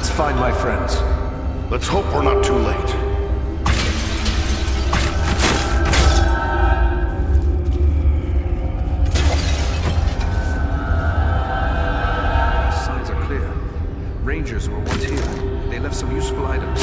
That's fine, my friends. Let's hope we're not too late. Signs are clear. Rangers were once here. They left some useful items.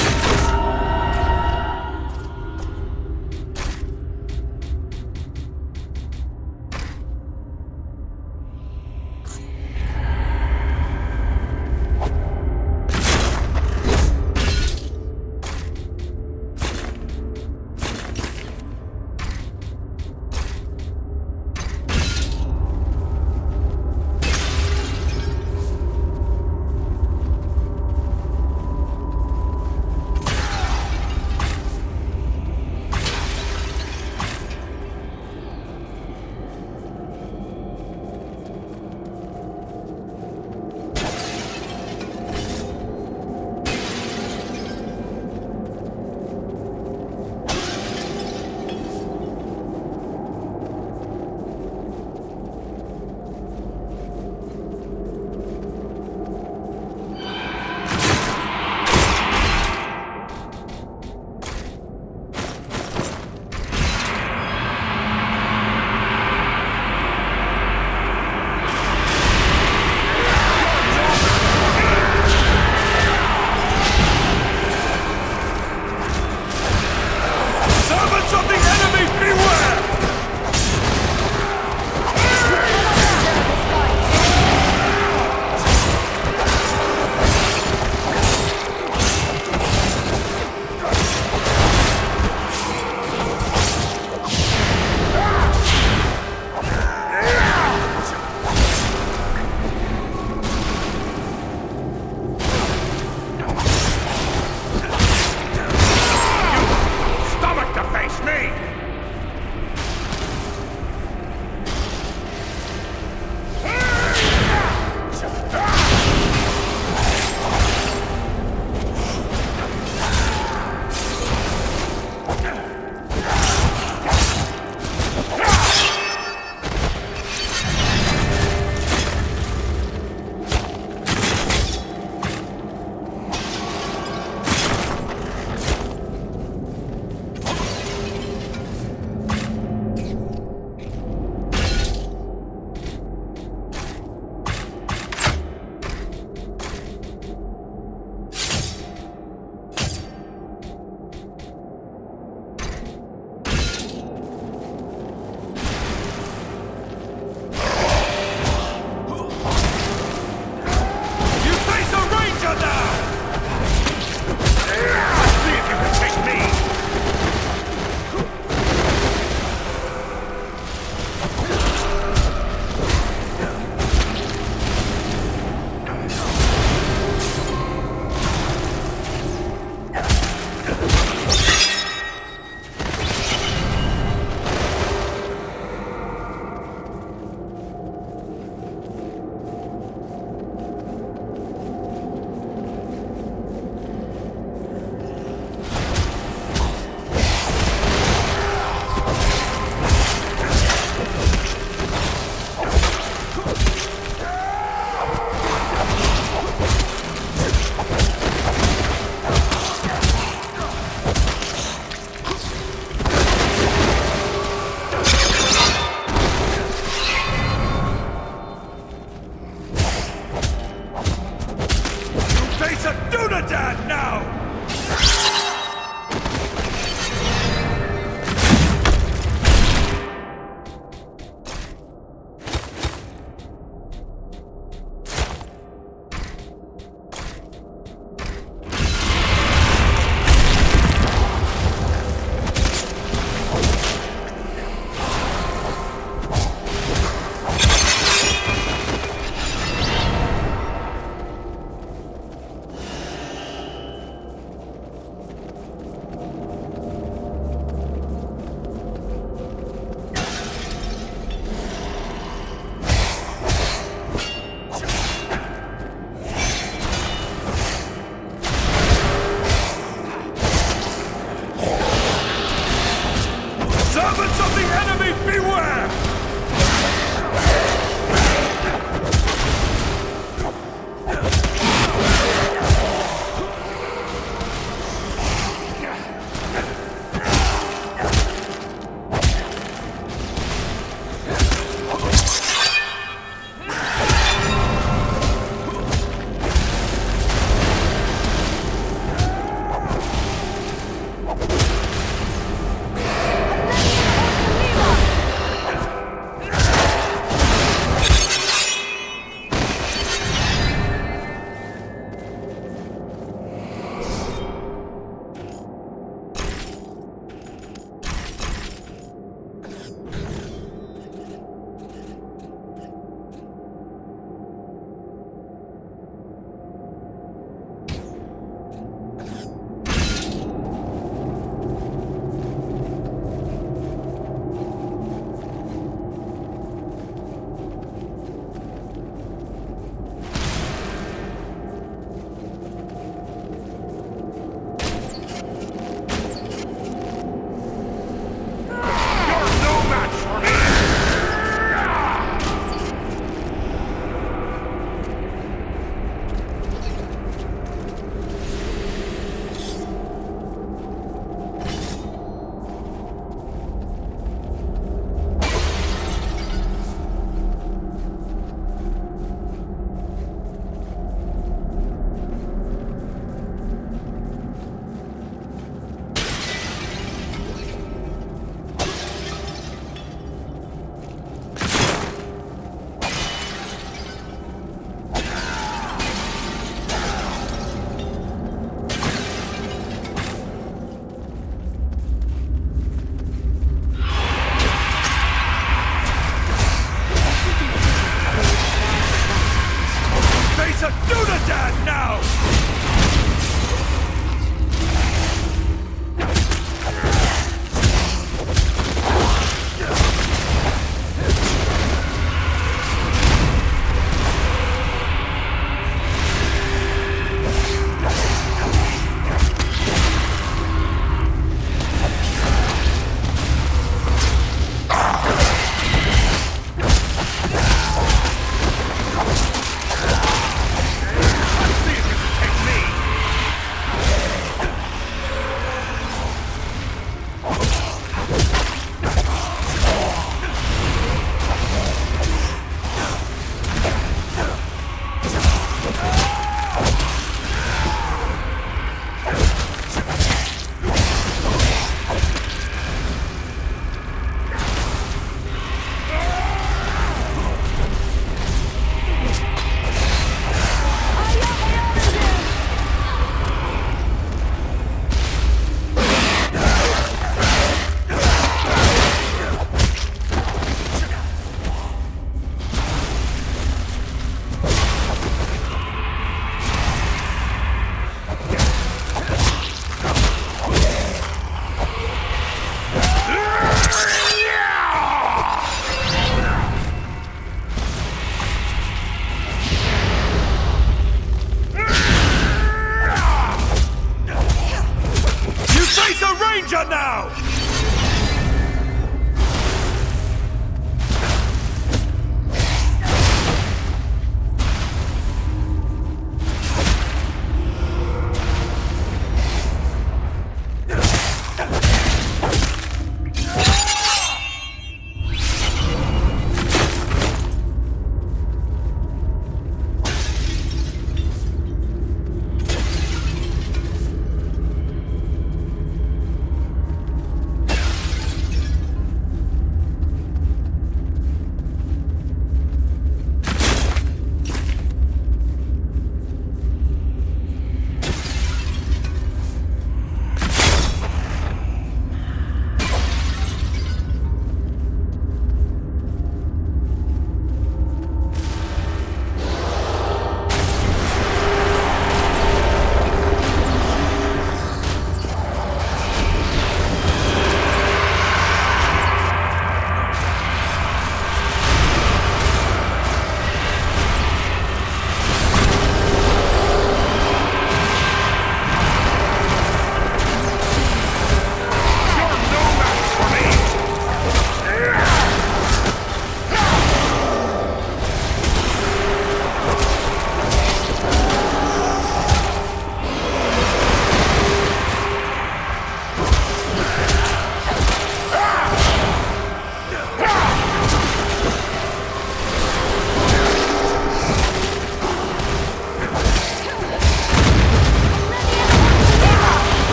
now!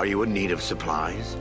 Are you in need of supplies?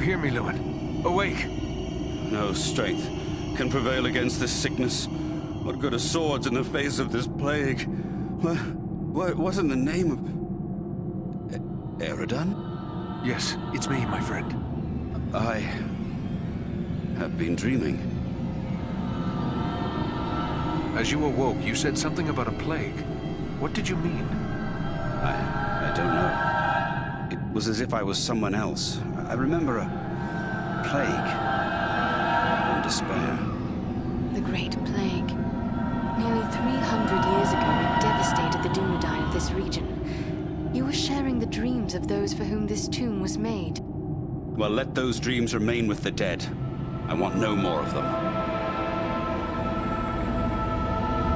hear me, Lewin? Awake! No strength can prevail against this sickness. What good are swords in the face of this plague? What wasn't the name of... Eridan? Yes, it's me, my friend. I have been dreaming. As you awoke, you said something about a plague. What did you mean? I don't know. It was as if I was someone else. I remember a plague and despair. The Great Plague. Nearly 300 years ago, it devastated the Dunedain of this region. You were sharing the dreams of those for whom this tomb was made. Well, let those dreams remain with the dead. I want no more of them.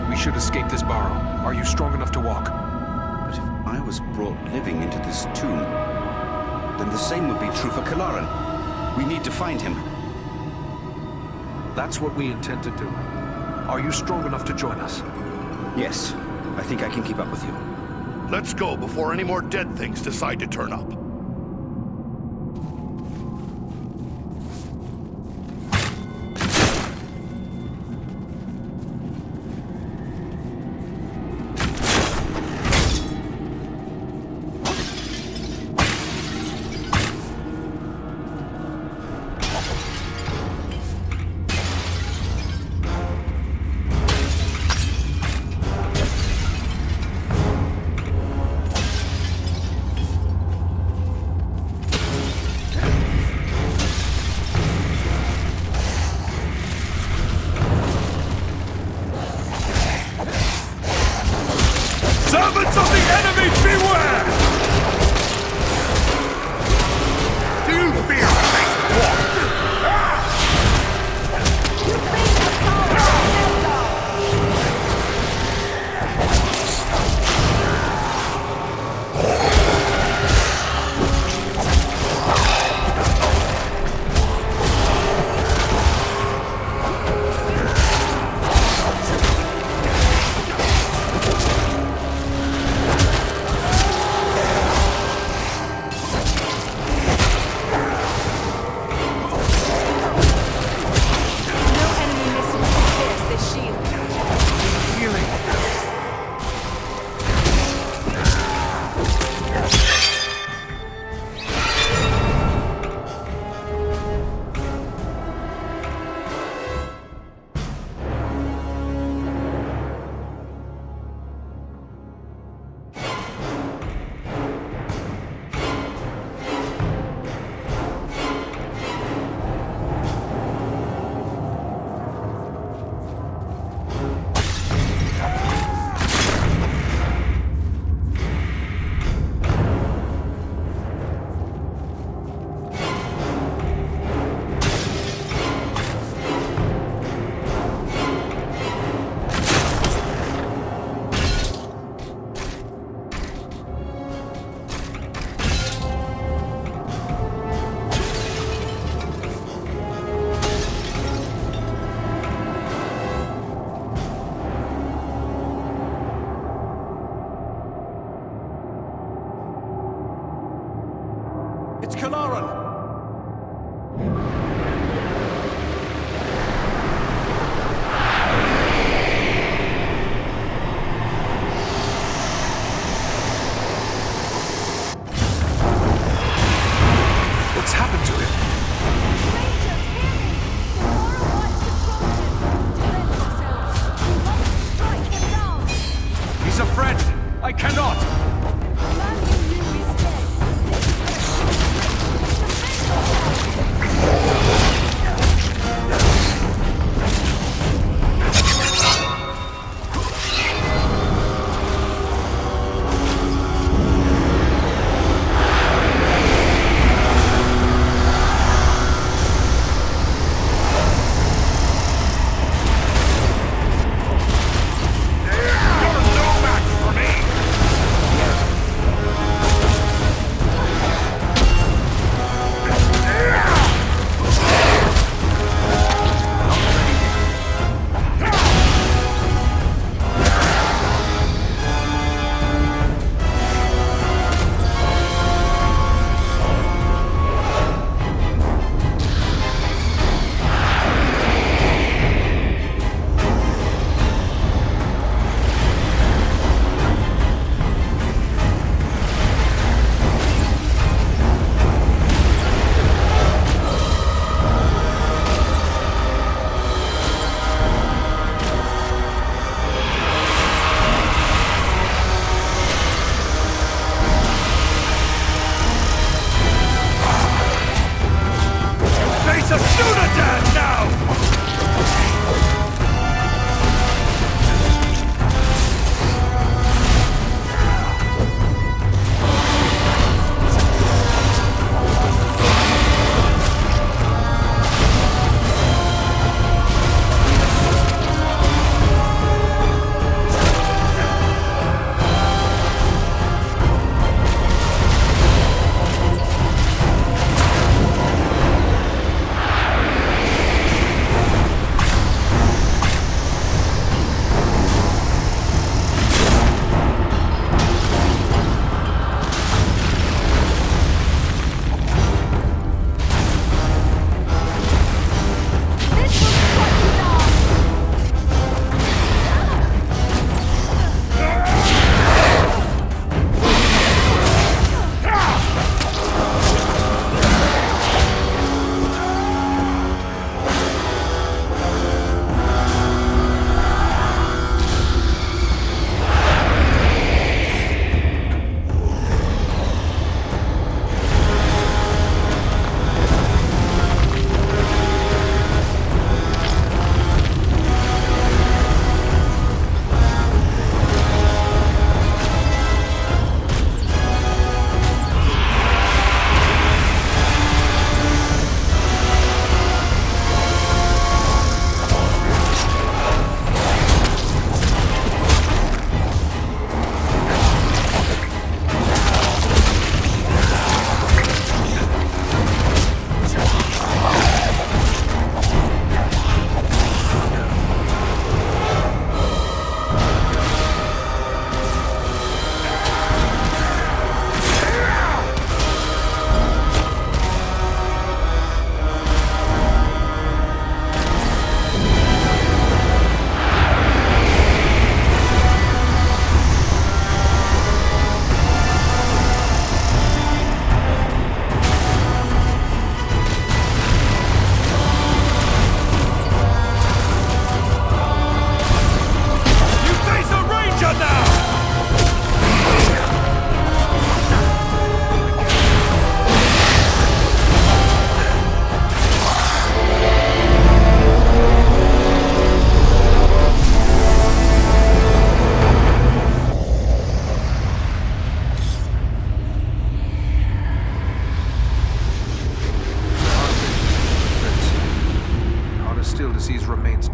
We should escape this burrow. Are you strong enough to walk? But if I was brought living into this tomb, then the same would be true for Kalaran. We need to find him. That's what we intend to do. Are you strong enough to join us? Yes. I think I can keep up with you. Let's go before any more dead things decide to turn up. Servants of the enemy, beware! Do you fear fate walk? It's Kalaran! What's happened to him? Rangers, hear me! The Morowite controls him! Defend yourselves! We must strike him down! He's a friend! I cannot! The man you knew is dead! Face a Dunadan now!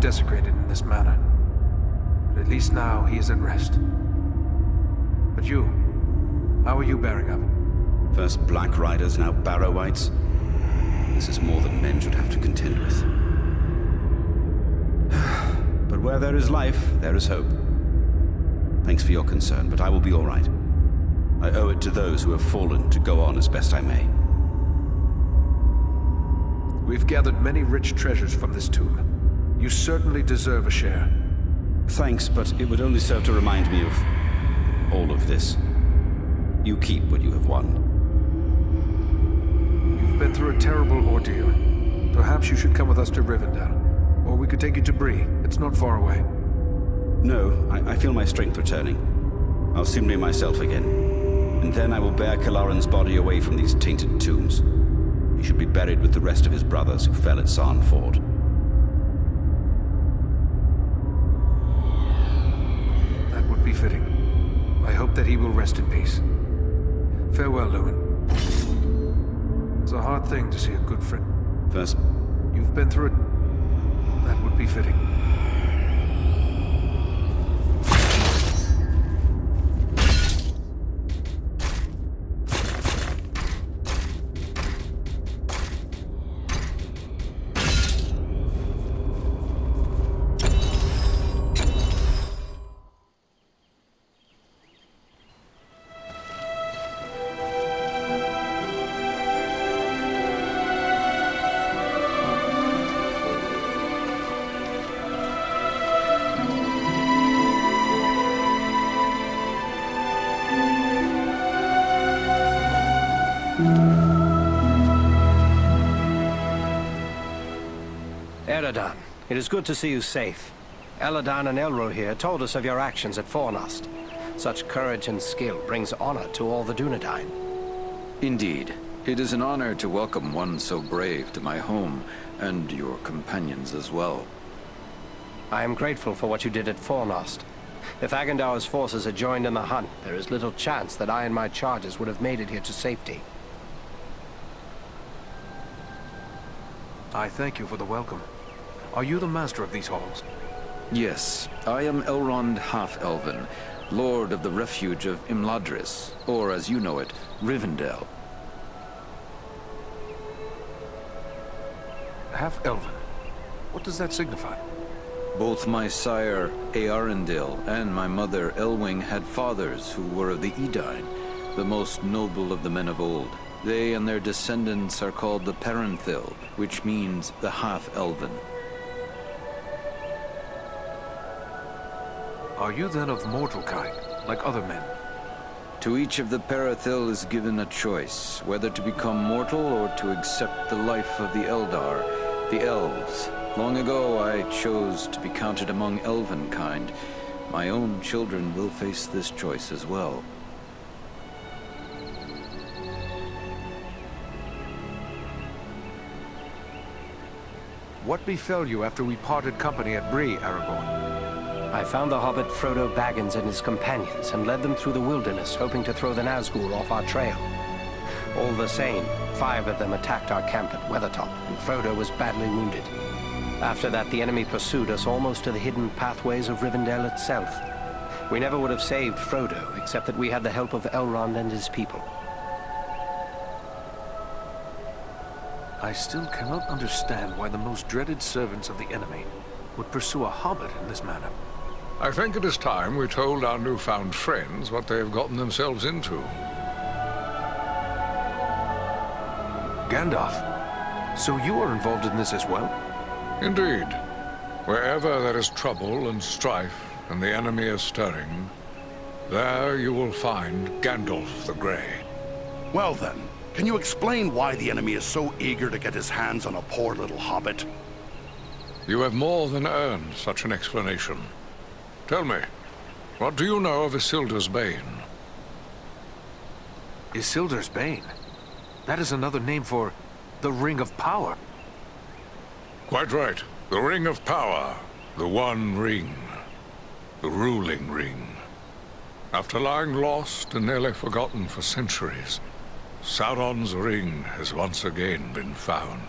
desecrated in this manner. But at least now he is at rest. But you, how are you bearing up? First Black Riders, now Barrow-wites. This is more than men should have to contend with. But where there is life, there is hope. Thanks for your concern, but I will be all right. I owe it to those who have fallen to go on as best I may. We've gathered many rich treasures from this tomb. You certainly deserve a share. Thanks, but it would only serve to remind me of all of this. You keep what you have won. You've been through a terrible ordeal. Perhaps you should come with us to Rivendell. Or we could take you to Bree. It's not far away. No, I feel my strength returning. I'll soon be myself again. And then I will bear Kalaran's body away from these tainted tombs. He should be buried with the rest of his brothers who fell at Sarn Ford. That would be fitting. I hope that he will rest in peace. Farewell, Lewin. It's a hard thing to see a good friend. First, You've been through it. That would be fitting. Eredon, it is good to see you safe. Eladan and Elro here told us of your actions at Fornost. Such courage and skill brings honor to all the Dunedain. Indeed. It is an honor to welcome one so brave to my home, and your companions as well. I am grateful for what you did at Fornost. If Agandar's forces had joined in the hunt, there is little chance that I and my charges would have made it here to safety. I thank you for the welcome. Are you the master of these halls? Yes, I am Elrond Half-Elven, Lord of the Refuge of Imladris, or as you know it, Rivendell. Half-Elven? What does that signify? Both my sire, Earendil, and my mother, Elwing, had fathers who were of the Edain, the most noble of the men of old. They and their descendants are called the Parenthil, which means the Half-Elven. Are you then of mortal kind, like other men? To each of the Parenthil is given a choice, whether to become mortal or to accept the life of the Eldar, the elves. Long ago, I chose to be counted among elven kind. My own children will face this choice as well. What befell you after we parted company at Bree, Aragorn? I found the hobbit Frodo Baggins and his companions and led them through the wilderness, hoping to throw the Nazgul off our trail. All the same, 5 of them attacked our camp at Weathertop, and Frodo was badly wounded. After that, the enemy pursued us almost to the hidden pathways of Rivendell itself. We never would have saved Frodo, except that we had the help of Elrond and his people. I still cannot understand why the most dreaded servants of the enemy would pursue a hobbit in this manner. I think it is time we told our newfound friends what they have gotten themselves into. Gandalf, so you are involved in this as well? Indeed. Wherever there is trouble and strife, and the enemy is stirring, there you will find Gandalf the Grey. Well then, can you explain why the enemy is so eager to get his hands on a poor little hobbit? You have more than earned such an explanation. Tell me, what do you know of Isildur's Bane? Isildur's Bane? That is another name for the Ring of Power. Quite right. The Ring of Power. The One Ring. The ruling ring. After lying lost and nearly forgotten for centuries, Sauron's ring has once again been found.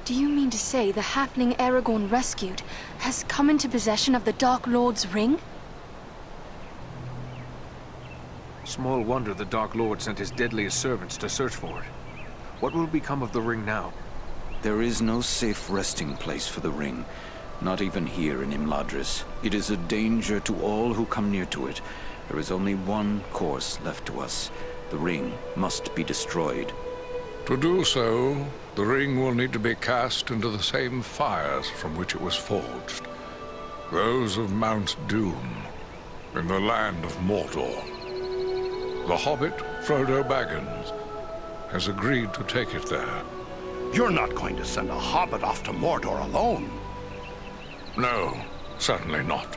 Do you mean to say the halfling Aragorn rescued has come into possession of the Dark Lord's ring? Small wonder the Dark Lord sent his deadliest servants to search for it. What will become of the ring now? There is no safe resting place for the ring, not even here in Imladris. It is a danger to all who come near to it. There is only one course left to us. The ring must be destroyed. To do so, the ring will need to be cast into the same fires from which it was forged. Those of Mount Doom, in the land of Mordor. The hobbit, Frodo Baggins, has agreed to take it there. You're not going to send a hobbit off to Mordor alone. No, certainly not.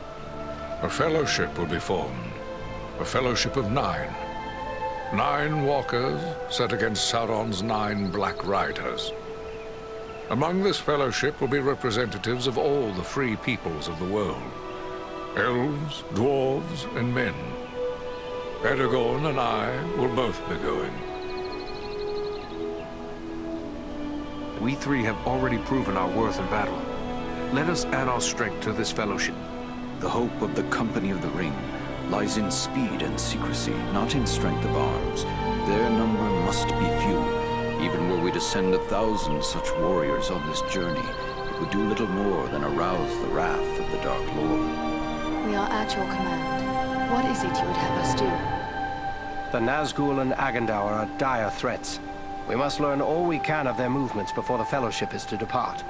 A fellowship will be formed. A fellowship of 9. 9 walkers set against Sauron's 9 black riders. Among this fellowship will be representatives of all the free peoples of the world. Elves, dwarves, and men. Aragorn and I will both be going. We 3 have already proven our worth in battle. Let us add our strength to this fellowship. The hope of the Company of the Ring lies in speed and secrecy, not in strength of arms. Their number must be few. Even were we to send 1,000 such warriors on this journey, it would do little more than arouse the wrath of the Dark Lord. We are at your command. What is it you would have us do? The Nazgul and Agandaur are dire threats. We must learn all we can of their movements before the Fellowship is to depart.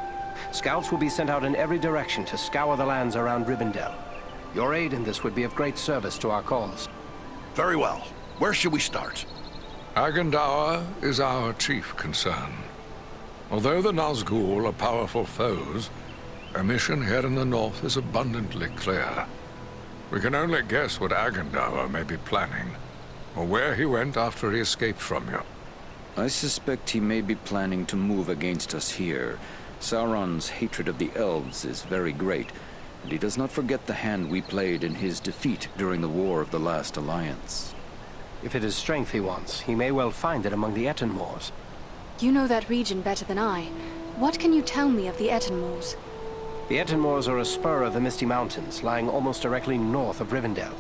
Scouts will be sent out in every direction to scour the lands around Rivendell. Your aid in this would be of great service to our cause. Very well. Where should we start? Agandaur is our chief concern. Although the Nazgul are powerful foes, their mission here in the north is abundantly clear. We can only guess what Agandaur may be planning, or where he went after he escaped from you. I suspect he may be planning to move against us here. Sauron's hatred of the elves is very great, and he does not forget the hand we played in his defeat during the War of the Last Alliance. If it is strength he wants, he may well find it among the Etenmoors. You know that region better than I. What can you tell me of the Etenmoors? The Etenmoors are a spur of the Misty Mountains, lying almost directly north of Rivendell.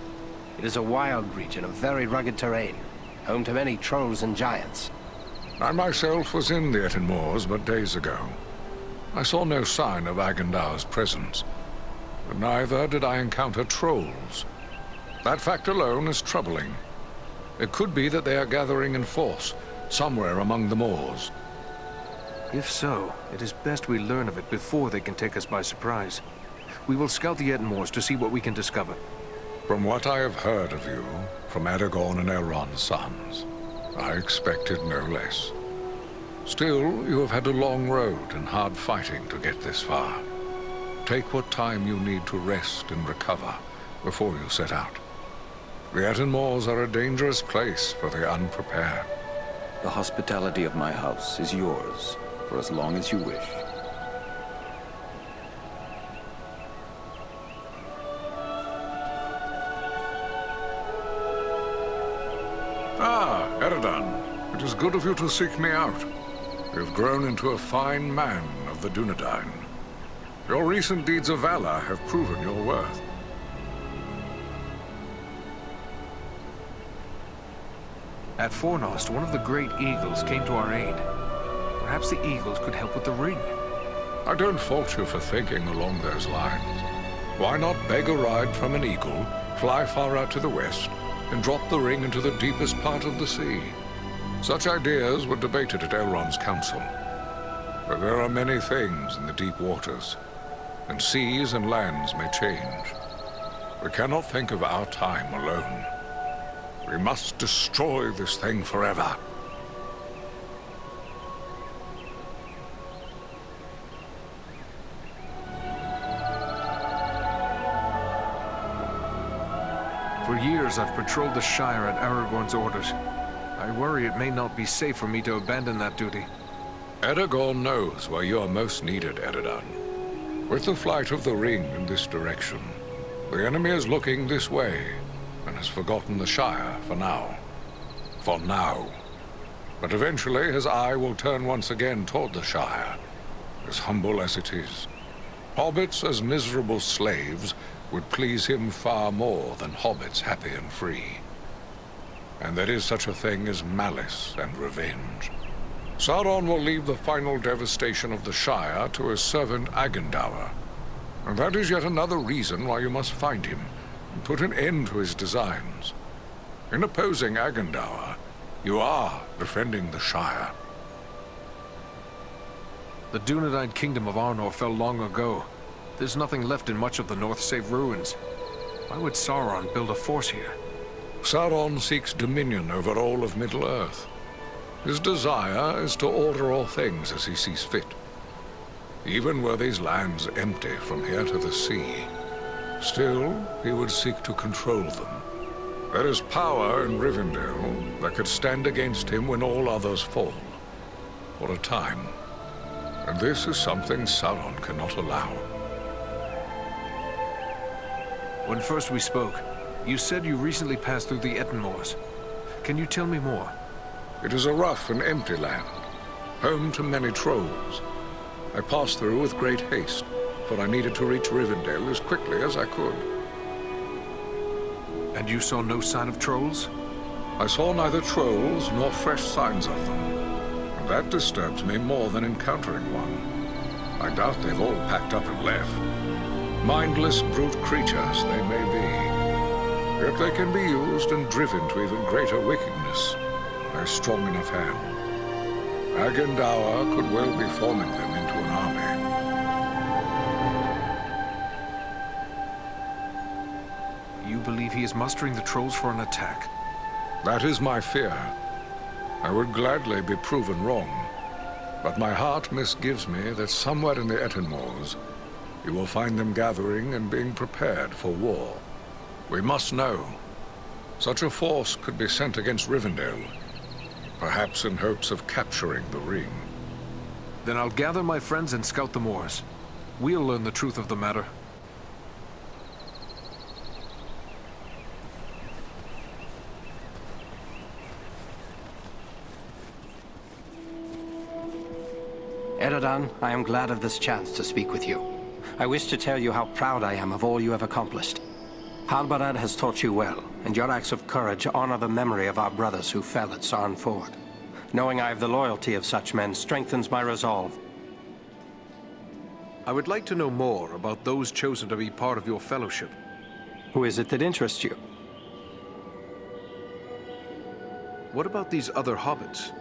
It is a wild region of very rugged terrain, home to many trolls and giants. I myself was in the Etenmoors but days ago. I saw no sign of Agandaur's presence, but neither did I encounter trolls. That fact alone is troubling. It could be that they are gathering in force, somewhere among the moors. If so, it is best we learn of it before they can take us by surprise. We will scout the Etenmoors to see what we can discover. From what I have heard of you, from Aragorn and Elrond's sons, I expected no less. Still, you have had a long road and hard fighting to get this far. Take what time you need to rest and recover before you set out. The Etenmoors are a dangerous place for the unprepared. The hospitality of my house is yours, for as long as you wish. Ah, Eredin, it is good of you to seek me out. You have grown into a fine man of the Dunedain. Your recent deeds of valor have proven your worth. At Fornost, one of the great eagles came to our aid. Perhaps the eagles could help with the ring. I don't fault you for thinking along those lines. Why not beg a ride from an eagle, fly far out to the west, and drop the ring into the deepest part of the sea? Such ideas were debated at Elrond's council. But there are many things in the deep waters, and seas and lands may change. We cannot think of our time alone. We must destroy this thing forever. For years I've patrolled the Shire at Aragorn's orders. I worry it may not be safe for me to abandon that duty. Aragorn knows where you are most needed, Eredin. With the flight of the ring in this direction, the enemy is looking this way, and has forgotten the Shire for now. For now. But eventually his eye will turn once again toward the Shire, as humble as it is. Hobbits as miserable slaves would please him far more than hobbits happy and free. And there is such a thing as malice and revenge. Sauron will leave the final devastation of the Shire to his servant Agendaur. And that is yet another reason why you must find him and put an end to his designs. In opposing Agendaur, you are defending the Shire. The Dunedain kingdom of Arnor fell long ago. There's nothing left in much of the north save ruins. Why would Sauron build a force here? Sauron seeks dominion over all of Middle-earth. His desire is to order all things as he sees fit. Even were these lands empty from here to the sea, still he would seek to control them. There is power in Rivendell that could stand against him when all others fall. For a time. And this is something Sauron cannot allow. When first we spoke, you said you recently passed through the Ettenmoors. Can you tell me more? It is a rough and empty land, home to many trolls. I passed through with great haste, for I needed to reach Rivendell as quickly as I could. And you saw no sign of trolls? I saw neither trolls nor fresh signs of them. And that disturbs me more than encountering one. I doubt they've all packed up and left. Mindless brute creatures they may be. Yet they can be used and driven to even greater wickedness by a strong enough hand. Agendaur could well be forming them into an army. You believe he is mustering the trolls for an attack? That is my fear. I would gladly be proven wrong, but my heart misgives me that somewhere in the Ettenmoors you will find them gathering and being prepared for war. We must know. Such a force could be sent against Rivendell, perhaps in hopes of capturing the ring. Then I'll gather my friends and scout the moors. We'll learn the truth of the matter. Eredon, I am glad of this chance to speak with you. I wish to tell you how proud I am of all you have accomplished. Halbarad has taught you well, and your acts of courage honor the memory of our brothers who fell at Sarn Ford. Knowing I have the loyalty of such men strengthens my resolve. I would like to know more about those chosen to be part of your fellowship. Who is it that interests you? What about these other hobbits?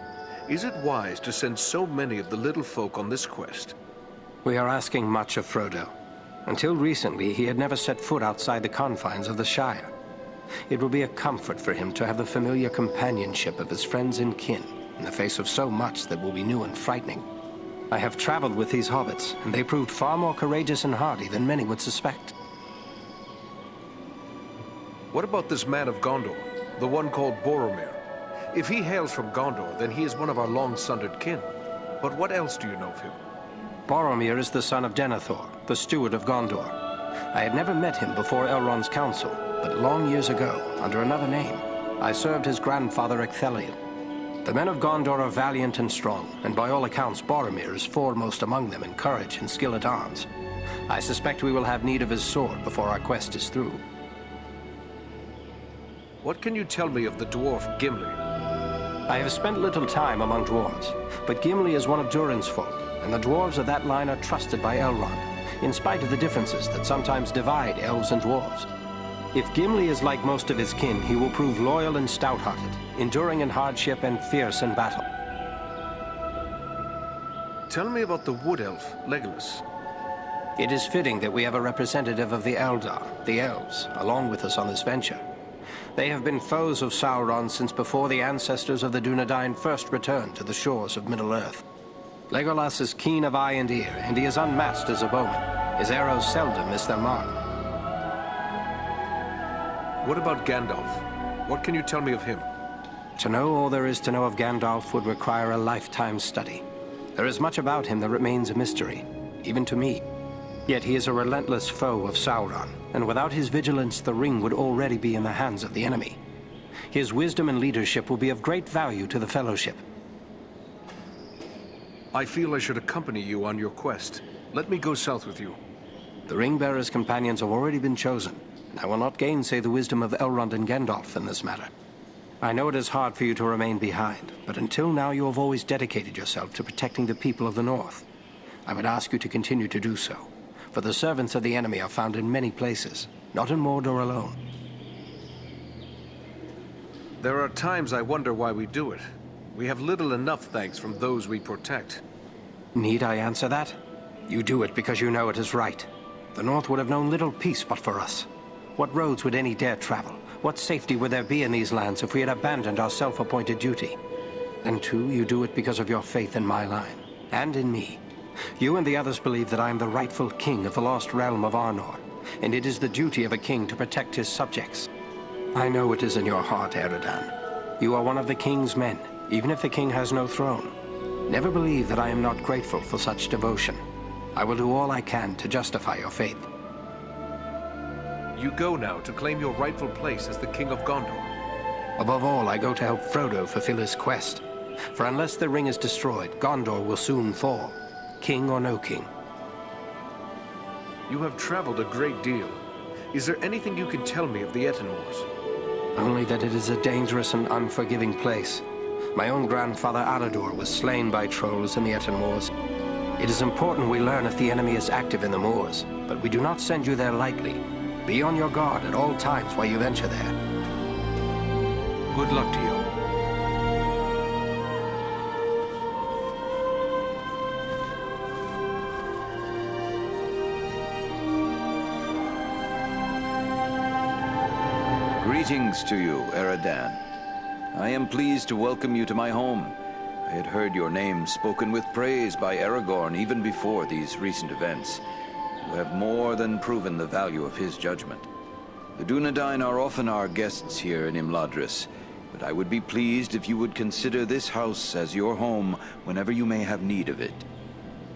Is it wise to send so many of the little folk on this quest? We are asking much of Frodo. Until recently, he had never set foot outside the confines of the Shire. It will be a comfort for him to have the familiar companionship of his friends and kin in the face of so much that will be new and frightening. I have traveled with these hobbits, and they proved far more courageous and hardy than many would suspect. What about this man of Gondor, the one called Boromir? If he hails from Gondor, then he is one of our long-sundered kin. But what else do you know of him? Boromir is the son of Denethor, the steward of Gondor. I had never met him before Elrond's council, but long years ago, under another name, I served his grandfather Ecthelion. The men of Gondor are valiant and strong, and by all accounts Boromir is foremost among them in courage and skill at arms. I suspect we will have need of his sword before our quest is through. What can you tell me of the dwarf Gimli? I have spent little time among dwarves, but Gimli is one of Durin's folk, and the dwarves of that line are trusted by Elrond, in spite of the differences that sometimes divide elves and dwarves. If Gimli is like most of his kin, he will prove loyal and stout-hearted, enduring in hardship and fierce in battle. Tell me about the wood elf, Legolas. It is fitting that we have a representative of the Eldar, the elves, along with us on this venture. They have been foes of Sauron since before the ancestors of the Dunedain first returned to the shores of Middle-earth. Legolas is keen of eye and ear, and he is unmatched as a bowman. His arrows seldom miss their mark. What about Gandalf? What can you tell me of him? To know all there is to know of Gandalf would require a lifetime study. There is much about him that remains a mystery, even to me. Yet he is a relentless foe of Sauron, and without his vigilance, the ring would already be in the hands of the enemy. His wisdom and leadership will be of great value to the Fellowship. I feel I should accompany you on your quest. Let me go south with you. The Ringbearer's companions have already been chosen, and I will not gainsay the wisdom of Elrond and Gandalf in this matter. I know it is hard for you to remain behind, but until now you have always dedicated yourself to protecting the people of the North. I would ask you to continue to do so, for the servants of the enemy are found in many places, not in Mordor alone. There are times I wonder why we do it. We have little enough thanks from those we protect. Need I answer that? You do it because you know it is right. The North would have known little peace but for us. What roads would any dare travel? What safety would there be in these lands if we had abandoned our self-appointed duty? And too, you do it because of your faith in my line, and in me. You and the others believe that I am the rightful king of the lost realm of Arnor, and it is the duty of a king to protect his subjects. I know it is in your heart, Eredan. You are one of the king's men, even if the king has no throne. Never believe that I am not grateful for such devotion. I will do all I can to justify your faith. You go now to claim your rightful place as the King of Gondor. Above all, I go to help Frodo fulfill his quest. For unless the ring is destroyed, Gondor will soon fall, king or no king. You have traveled a great deal. Is there anything you can tell me of the Etenmores? Only that it is a dangerous and unforgiving place. My own grandfather Alador was slain by trolls in the Etenmores. It is important we learn if the enemy is active in the moors, but we do not send you there lightly. Be on your guard at all times while you venture there. Good luck to you. Greetings to you, Eredan. I am pleased to welcome you to my home. I had heard your name spoken with praise by Aragorn even before these recent events. You have more than proven the value of his judgment. The Dunedain are often our guests here in Imladris, but I would be pleased if you would consider this house as your home whenever you may have need of it.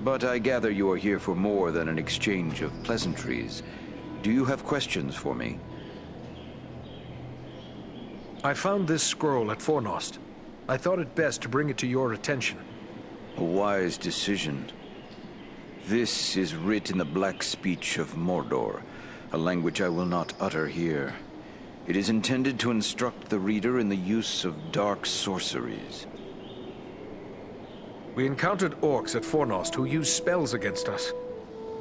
But I gather you are here for more than an exchange of pleasantries. Do you have questions for me? I found this scroll at Fornost. I thought it best to bring it to your attention. A wise decision. This is writ in the black speech of Mordor, a language I will not utter here. It is intended to instruct the reader in the use of dark sorceries. We encountered orcs at Fornost who used spells against us.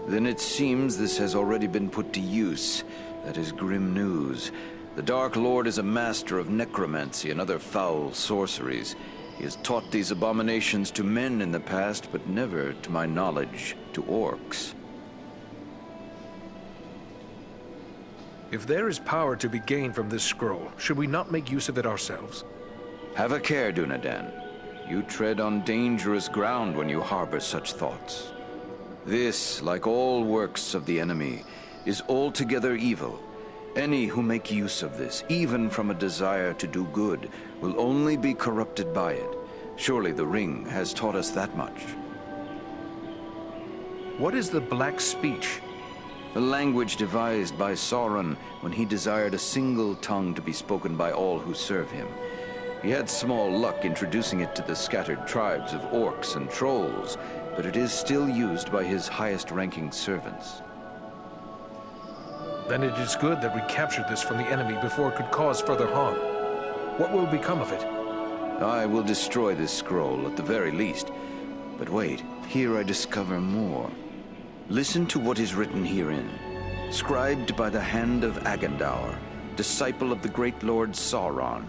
Then it seems this has already been put to use. That is grim news. The Dark Lord is a master of necromancy and other foul sorceries. He has taught these abominations to men in the past, but never, to my knowledge, to orcs. If there is power to be gained from this scroll, should we not make use of it ourselves? Have a care, Dunedain. You tread on dangerous ground when you harbor such thoughts. This, like all works of the enemy, is altogether evil. Any who make use of this, even from a desire to do good, will only be corrupted by it. Surely the ring has taught us that much. What is the Black Speech? The language devised by Sauron when he desired a single tongue to be spoken by all who serve him. He had small luck introducing it to the scattered tribes of orcs and trolls, but it is still used by his highest-ranking servants. Then it is good that we captured this from the enemy before it could cause further harm. What will become of it? I will destroy this scroll at the very least. But wait, here I discover more. Listen to what is written herein. Scribed by the hand of Agandaur, disciple of the great Lord Sauron,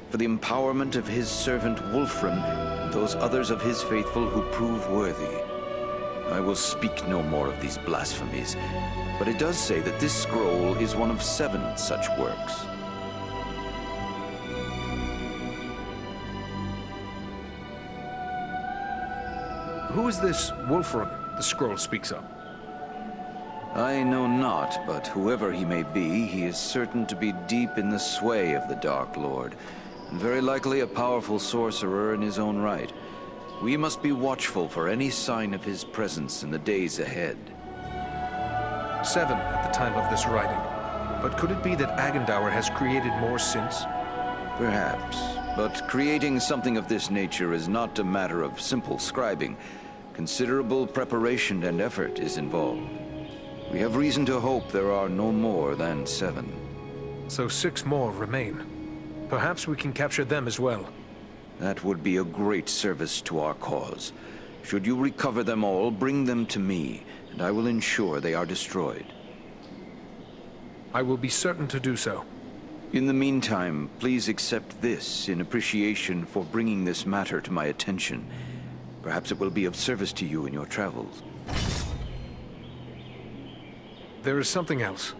for the empowerment of his servant Wulfrun and those others of his faithful who prove worthy. I will speak no more of these blasphemies, but it does say that this scroll is one of 7 such works. Who is this Wulfrun the scroll speaks of? I know not, but whoever he may be, he is certain to be deep in the sway of the Dark Lord, and very likely a powerful sorcerer in his own right. We must be watchful for any sign of his presence in the days ahead. 7 at the time of this writing. But could it be that Agandaur has created more since? Perhaps, but creating something of this nature is not a matter of simple scribing. Considerable preparation and effort is involved. We have reason to hope there are no more than 7. So 6 more remain. Perhaps we can capture them as well. That would be a great service to our cause. Should you recover them all, bring them to me, and I will ensure they are destroyed. I will be certain to do so. In the meantime, please accept this in appreciation for bringing this matter to my attention. Perhaps it will be of service to you in your travels. There is something else.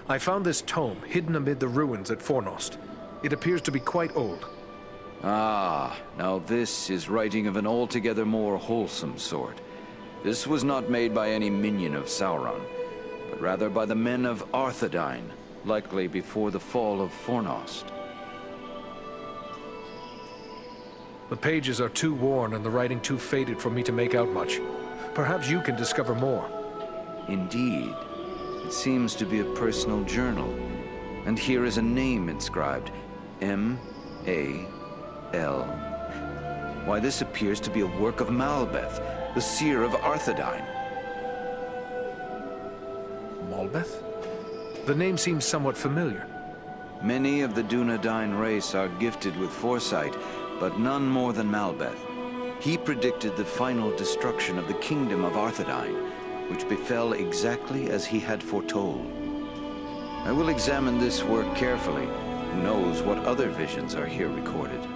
I found this tome hidden amid the ruins at Fornost. It appears to be quite old. Ah, now this is writing of an altogether more wholesome sort. This was not made by any minion of Sauron, but rather by the men of Arthedain, likely before the fall of Fornost. The pages are too worn and the writing too faded for me to make out much. Perhaps you can discover more. Indeed. It seems to be a personal journal. And here is a name inscribed. M.A.L. Why, this appears to be a work of Malbeth, the seer of Arthedain. Malbeth? The name seems somewhat familiar. Many of the Dunedain race are gifted with foresight, but none more than Malbeth. He predicted the final destruction of the kingdom of Arthedain, which befell exactly as he had foretold. I will examine this work carefully. Who knows what other visions are here recorded?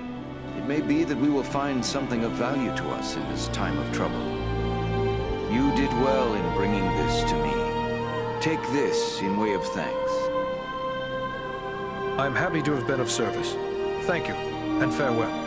It may be that we will find something of value to us in this time of trouble. You did well in bringing this to me. Take this in way of thanks. I am happy to have been of service. Thank you, and farewell.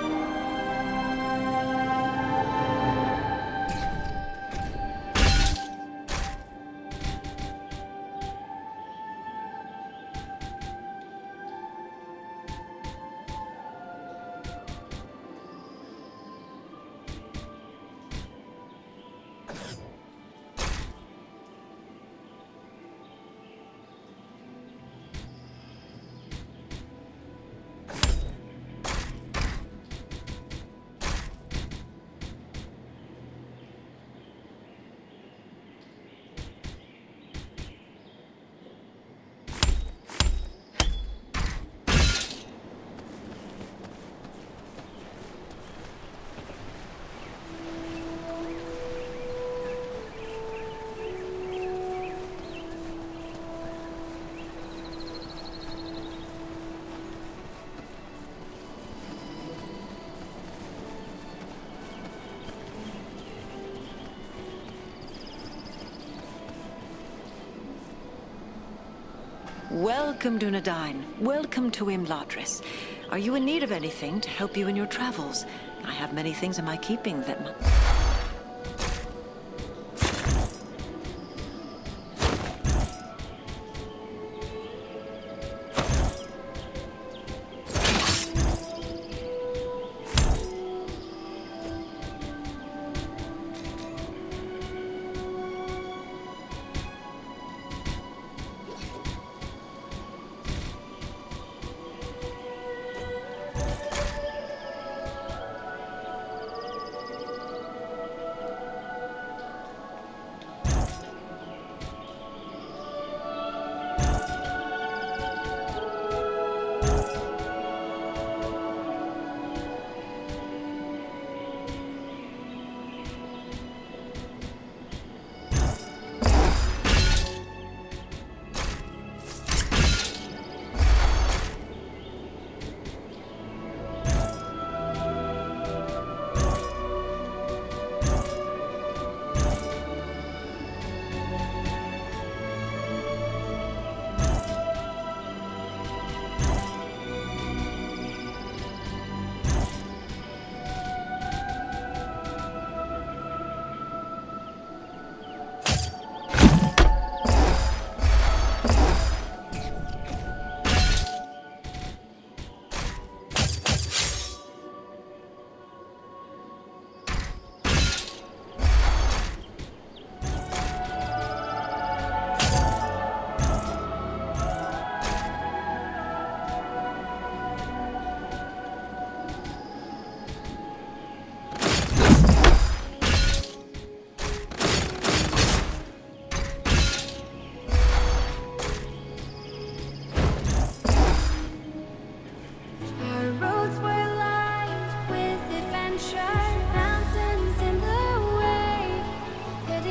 Welcome, Dunedain. Welcome to Imladris. Are you in need of anything to help you in your travels? I have many things in my keeping that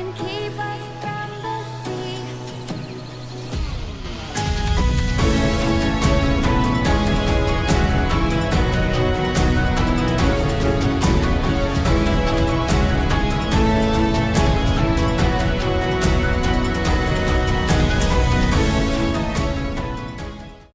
and keep us